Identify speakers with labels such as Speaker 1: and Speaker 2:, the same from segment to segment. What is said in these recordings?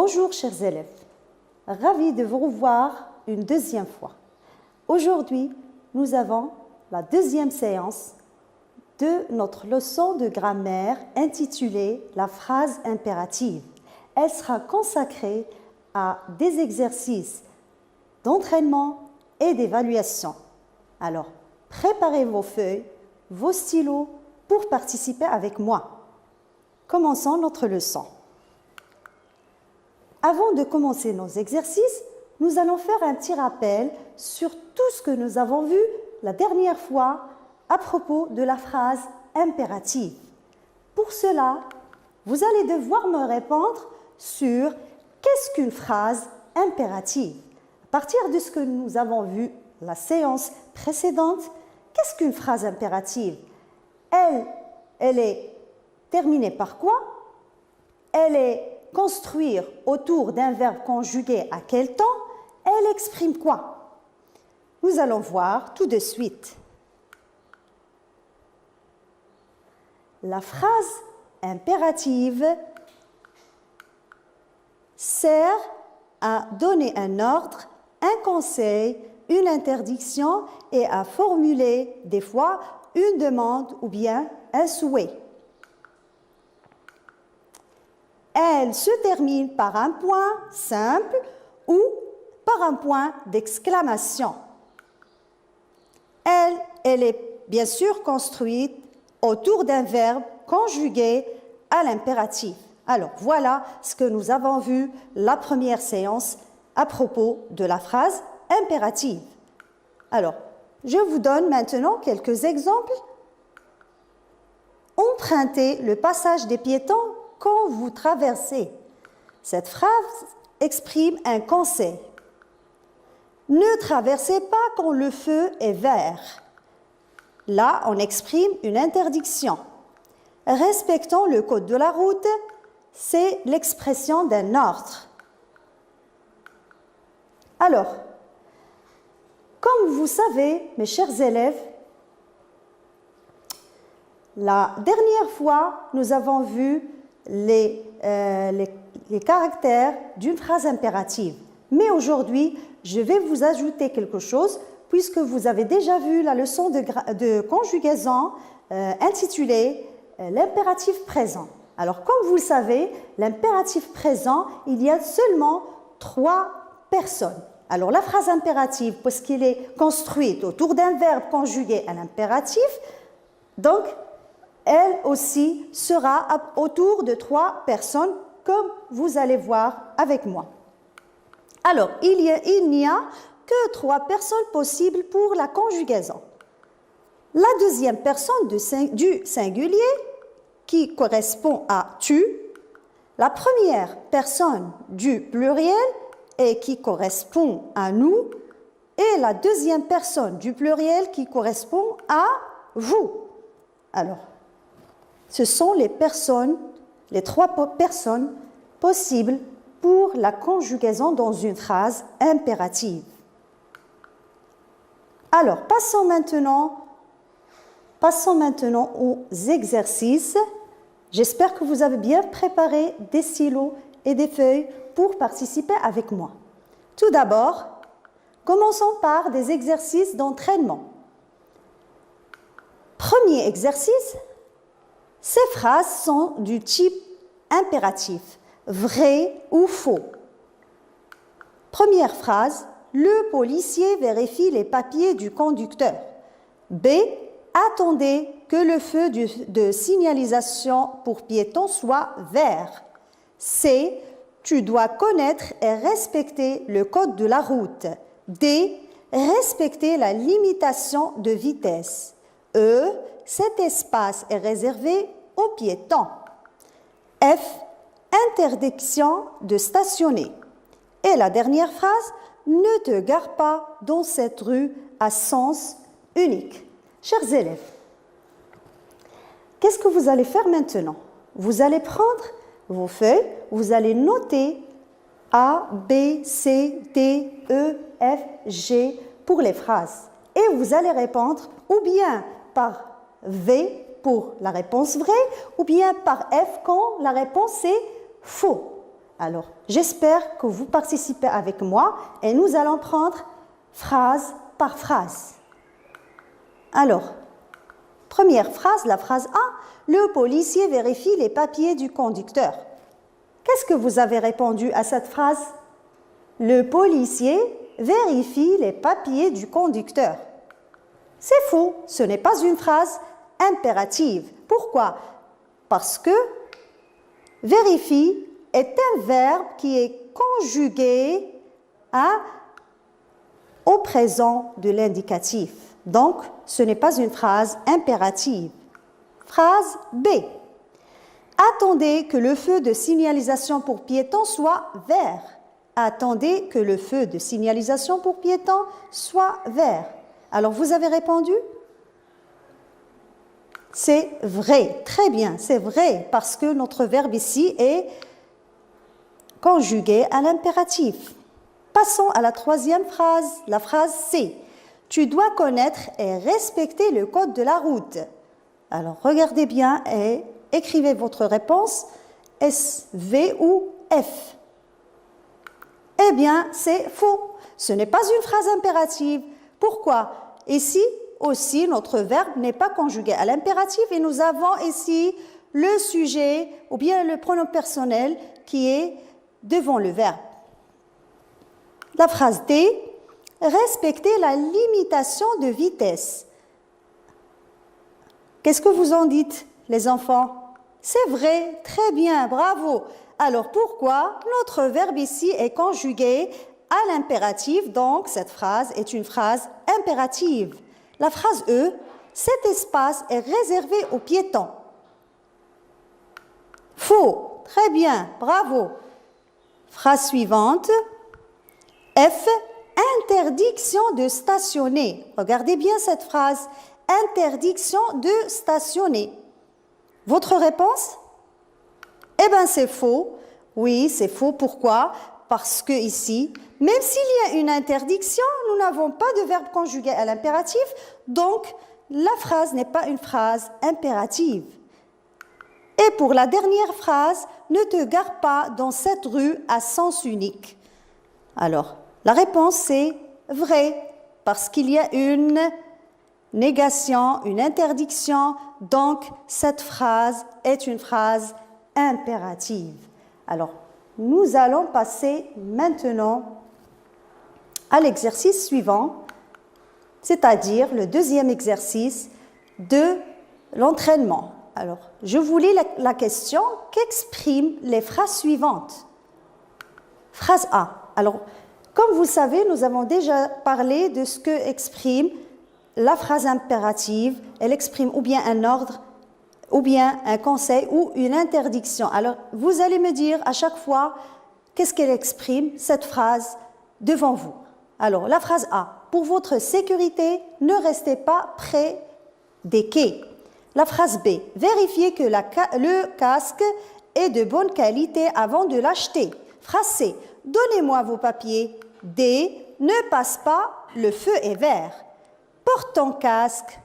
Speaker 1: Bonjour chers élèves, ravi de vous revoir une deuxième fois. Aujourd'hui, nous avons la deuxième séance de notre leçon de grammaire intitulée « La phrase impérative ». Elle sera consacrée à des exercices d'entraînement et d'évaluation. Alors, préparez vos feuilles, vos stylos pour participer avec moi. Commençons notre leçon. Avant de commencer nos exercices, nous allons faire un petit rappel sur tout ce que nous avons vu la dernière fois à propos de la phrase impérative. Pour cela, vous allez devoir me répondre sur qu'est-ce qu'une phrase impérative. À partir de ce que nous avons vu la séance précédente, qu'est-ce qu'une phrase impérative? Elle est terminée par quoi? Elle est construire autour d'un verbe conjugué à quel temps? Elle exprime quoi? Nous allons voir tout de suite. La phrase impérative sert à donner un ordre, un conseil, une interdiction et à formuler des fois une demande ou bien un souhait. Elle se termine par un point simple ou par un point d'exclamation. Elle est bien sûr construite autour d'un verbe conjugué à l'impératif. Alors, voilà ce que nous avons vu la première séance à propos de la phrase impérative. Alors, je vous donne maintenant quelques exemples. Empruntez le passage des piétons quand vous traversez. Cette phrase exprime un conseil. Ne traversez pas quand le feu est vert. Là, on exprime une interdiction. Respectons le code de la route, c'est l'expression d'un ordre. Alors, comme vous savez, mes chers élèves, la dernière fois, nous avons vu les caractères d'une phrase impérative. Mais aujourd'hui, je vais vous ajouter quelque chose puisque vous avez déjà vu la leçon de conjugaison intitulée l'impératif présent. Alors, comme vous le savez, l'impératif présent, il y a seulement 3 personnes. Alors, la phrase impérative, puisqu'elle est construite autour d'un verbe conjugué à l'impératif, donc, elle aussi sera autour de 3 personnes, comme vous allez voir avec moi. Alors, il n'y a que 3 personnes possibles pour la conjugaison. La deuxième personne du singulier, qui correspond à tu, la première personne du pluriel et qui correspond à nous, et la deuxième personne du pluriel qui correspond à vous. Alors, ce sont les 3 personnes possibles pour la conjugaison dans une phrase impérative. Alors, passons maintenant aux exercices. J'espère que vous avez bien préparé des stylos et des feuilles pour participer avec moi. Tout d'abord, commençons par des exercices d'entraînement. Premier exercice, ces phrases sont du type impératif, vrai ou faux. Première phrase, le policier vérifie les papiers du conducteur. B, attendez que le feu de signalisation pour piétons soit vert. C, tu dois connaître et respecter le code de la route. D, respecter la limitation de vitesse. E, cet espace est réservé aux piétons. F, interdiction de stationner. Et la dernière phrase, ne te gare pas dans cette rue à sens unique. Chers élèves, qu'est-ce que vous allez faire maintenant? Vous allez prendre vos feuilles, vous allez noter A, B, C, D, E, F, G pour les phrases. Et vous allez répondre ou bien par V pour la réponse vraie ou bien par F quand la réponse est faux. Alors, j'espère que vous participez avec moi et nous allons prendre phrase par phrase. Alors, première phrase, la phrase A. Le policier vérifie les papiers du conducteur. Qu'est-ce que vous avez répondu à cette phrase? Le policier vérifie les papiers du conducteur. C'est faux, ce n'est pas une phrase impérative. Pourquoi? Parce que vérifie est un verbe qui est conjugué au présent de l'indicatif. Donc, ce n'est pas une phrase impérative. Phrase B. Attendez que le feu de signalisation pour piétons soit vert. Attendez que le feu de signalisation pour piétons soit vert. Alors, vous avez répondu? C'est vrai, très bien, c'est vrai, parce que notre verbe ici est conjugué à l'impératif. Passons à la troisième phrase, la phrase C. Tu dois connaître et respecter le code de la route. Alors, regardez bien et écrivez votre réponse, S, V ou F. Eh bien, c'est faux. Ce n'est pas une phrase impérative. Pourquoi? Ici aussi, notre verbe n'est pas conjugué à l'impératif et nous avons ici le sujet ou bien le pronom personnel qui est devant le verbe. La phrase D, respecter la limitation de vitesse. Qu'est-ce que vous en dites, les enfants? C'est vrai, très bien, bravo. Alors pourquoi notre verbe ici est conjugué à l'impératif, donc cette phrase est une phrase impérative. La phrase E, cet espace est réservé aux piétons. Faux, très bien, bravo. Phrase suivante, F, interdiction de stationner. Regardez bien cette phrase, interdiction de stationner. Votre réponse? Eh bien, c'est faux. Oui, c'est faux. Pourquoi? Parce que ici, même s'il y a une interdiction, nous n'avons pas de verbe conjugué à l'impératif, donc la phrase n'est pas une phrase impérative. Et pour la dernière phrase, ne te gare pas dans cette rue à sens unique. Alors, la réponse c'est vrai, parce qu'il y a une négation, une interdiction, donc cette phrase est une phrase impérative. Alors, nous allons passer maintenant à l'exercice suivant, c'est-à-dire le deuxième exercice de l'entraînement. Alors, je vous lis la question qu'expriment les phrases suivantes. Phrase A. Alors, comme vous savez, nous avons déjà parlé de ce que exprime la phrase impérative. Elle exprime ou bien un ordre, ou bien un conseil, ou une interdiction. Alors, vous allez me dire à chaque fois qu'est-ce qu'elle exprime, cette phrase, devant vous. Alors, la phrase A. Pour votre sécurité, ne restez pas près des quais. La phrase B. Vérifiez que le casque est de bonne qualité avant de l'acheter. Phrase C. Donnez-moi vos papiers. D. Ne passe pas, le feu est vert. Porte ton casque.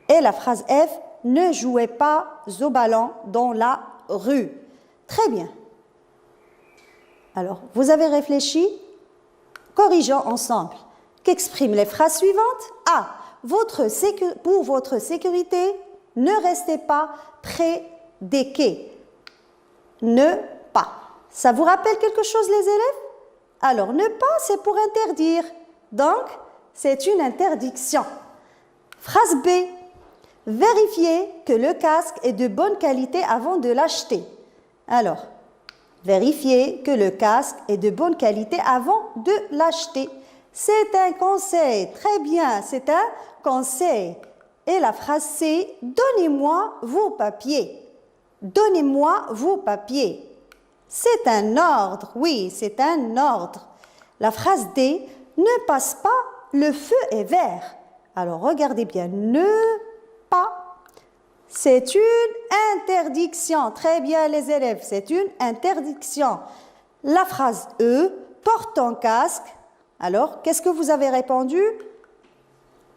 Speaker 1: Et la phrase F. Ne jouez pas au ballon dans la rue. Très bien. Alors, vous avez réfléchi? Corrigeons ensemble. Qu'expriment les phrases suivantes? A. Pour votre sécurité, ne restez pas près des quais. Ne pas. Ça vous rappelle quelque chose, les élèves? Alors, ne pas, c'est pour interdire. Donc, c'est une interdiction. Phrase B. Vérifiez que le casque est de bonne qualité avant de l'acheter. Alors, vérifiez que le casque est de bonne qualité avant de l'acheter. C'est un conseil. Très bien, c'est un conseil. Et la phrase C, donnez-moi vos papiers. Donnez-moi vos papiers. C'est un ordre, oui, c'est un ordre. La phrase D, ne passe pas, le feu est vert. Alors, regardez bien, ne pas. C'est une interdiction. Très bien, les élèves, c'est une interdiction. La phrase E, porte ton casque. Alors, qu'est-ce que vous avez répondu?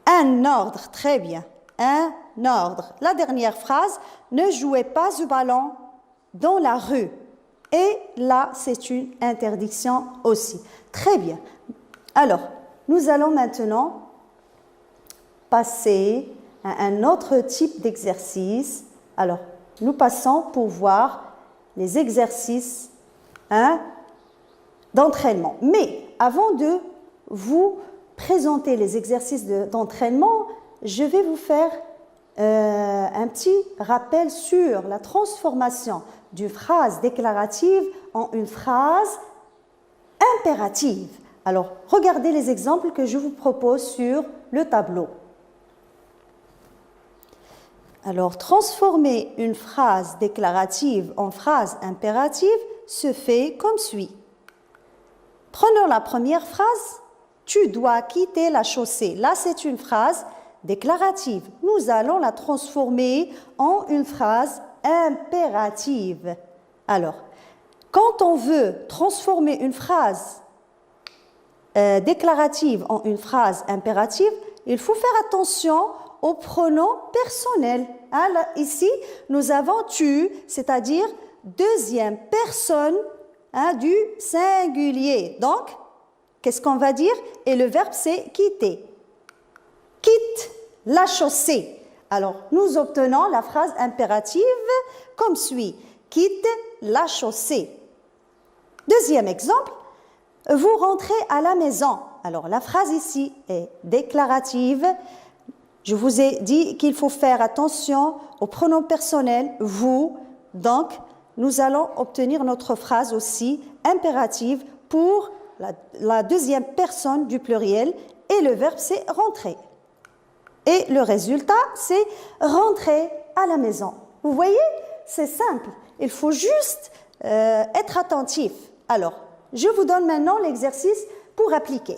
Speaker 1: Un ordre, très bien. Un ordre. La dernière phrase, ne jouez pas au ballon dans la rue. Et là, c'est une interdiction aussi. Très bien. Alors, nous allons maintenant passer à un autre type d'exercice. Alors, nous passons pour voir les exercices d'entraînement. Mais avant de vous présenter les exercices d'entraînement, je vais vous faire un petit rappel sur la transformation d'une phrase déclarative en une phrase impérative. Alors, regardez les exemples que je vous propose sur le tableau. Alors, transformer une phrase déclarative en phrase impérative se fait comme suit. Prenons la première phrase. Tu dois quitter la chaussée. Là, c'est une phrase déclarative. Nous allons la transformer en une phrase impérative. Alors, quand on veut transformer une phrase déclarative en une phrase impérative, il faut faire attention aux pronoms personnels. Alors, ici, nous avons tu, c'est-à-dire deuxième personne du singulier. Donc, qu'est-ce qu'on va dire? Et le verbe, c'est quitter. Quitte la chaussée. Alors, nous obtenons la phrase impérative comme suit. Quitte la chaussée. Deuxième exemple, vous rentrez à la maison. Alors, la phrase ici est déclarative. Je vous ai dit qu'il faut faire attention aux pronoms personnels, vous. Donc, nous allons obtenir notre phrase aussi impérative pour la deuxième personne du pluriel et le verbe, c'est rentrer. Et le résultat, c'est rentrer à la maison. Vous voyez, c'est simple. Il faut juste être attentif. Alors, je vous donne maintenant l'exercice pour appliquer.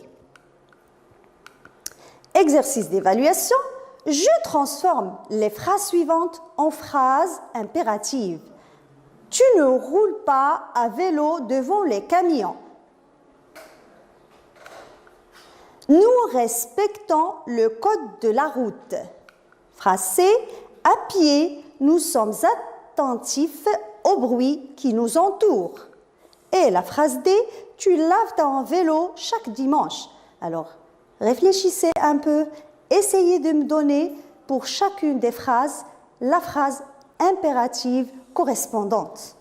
Speaker 1: Exercice d'évaluation. Je transforme les phrases suivantes en phrases impératives. Tu ne roules pas à vélo devant les camions. Nous respectons le code de la route. Phrase C. À pied, nous sommes attentifs au bruit qui nous entoure. Et la phrase D. Tu laves ton vélo chaque dimanche. Alors, réfléchissez un peu. Essayez de me donner pour chacune des phrases la phrase impérative correspondante.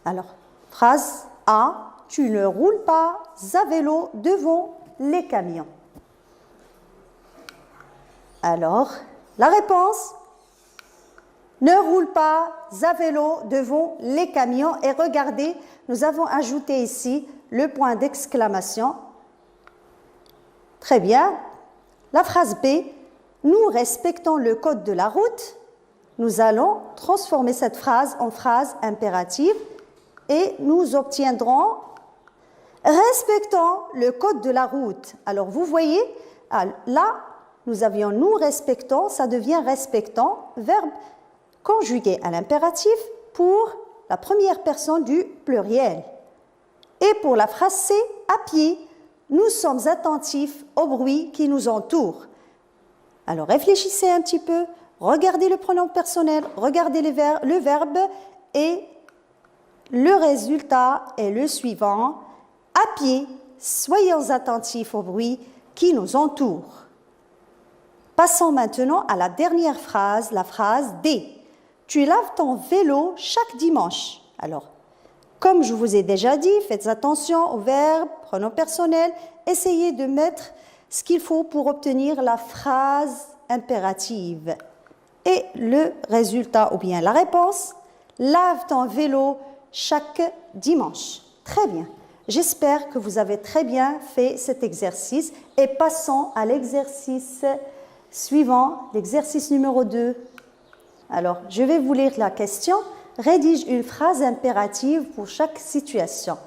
Speaker 1: Alors, phrase A. Tu ne roules pas à vélo devant les camions. Alors, la réponse, ne roule pas à vélo devant les camions. Et regardez, nous avons ajouté ici le point d'exclamation. Très bien. La phrase B, nous respectons le code de la route. Nous allons transformer cette phrase en phrase impérative et nous obtiendrons respectons le code de la route. Alors, vous voyez, là, nous avions nous respectons, ça devient respectons, verbe conjugué à l'impératif pour la première personne du pluriel. Et pour la phrase C, à pied, nous sommes attentifs au bruit qui nous entoure. Alors, réfléchissez un petit peu, regardez le pronom personnel, regardez le verbe et le résultat est le suivant. À pied, soyons attentifs au bruit qui nous entoure. Passons maintenant à la dernière phrase, la phrase D. Tu laves ton vélo chaque dimanche. Alors, comme je vous ai déjà dit, faites attention aux verbes, pronoms personnels, essayez de mettre ce qu'il faut pour obtenir la phrase impérative. Et le résultat, ou bien la réponse, lave ton vélo chaque dimanche. Très bien. J'espère que vous avez très bien fait cet exercice et passons à l'exercice suivant, l'exercice numéro 2. Alors, je vais vous lire la question. Rédige une phrase impérative pour chaque situation.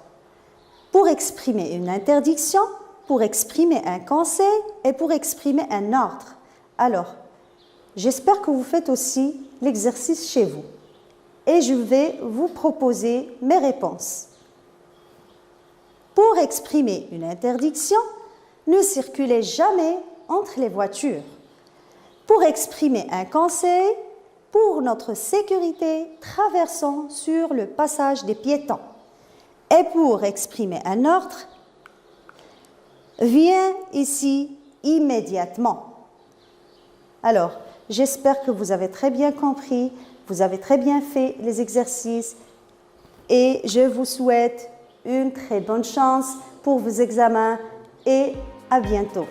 Speaker 1: Pour exprimer une interdiction, pour exprimer un conseil et pour exprimer un ordre. Alors, j'espère que vous faites aussi l'exercice chez vous. Et je vais vous proposer mes réponses. Pour exprimer une interdiction, ne circulez jamais entre les voitures. Pour exprimer un conseil, pour notre sécurité, traversons sur le passage des piétons. Et pour exprimer un ordre, viens ici immédiatement. Alors, j'espère que vous avez très bien compris, vous avez très bien fait les exercices et je vous souhaite une très bonne chance pour vos examens et à bientôt.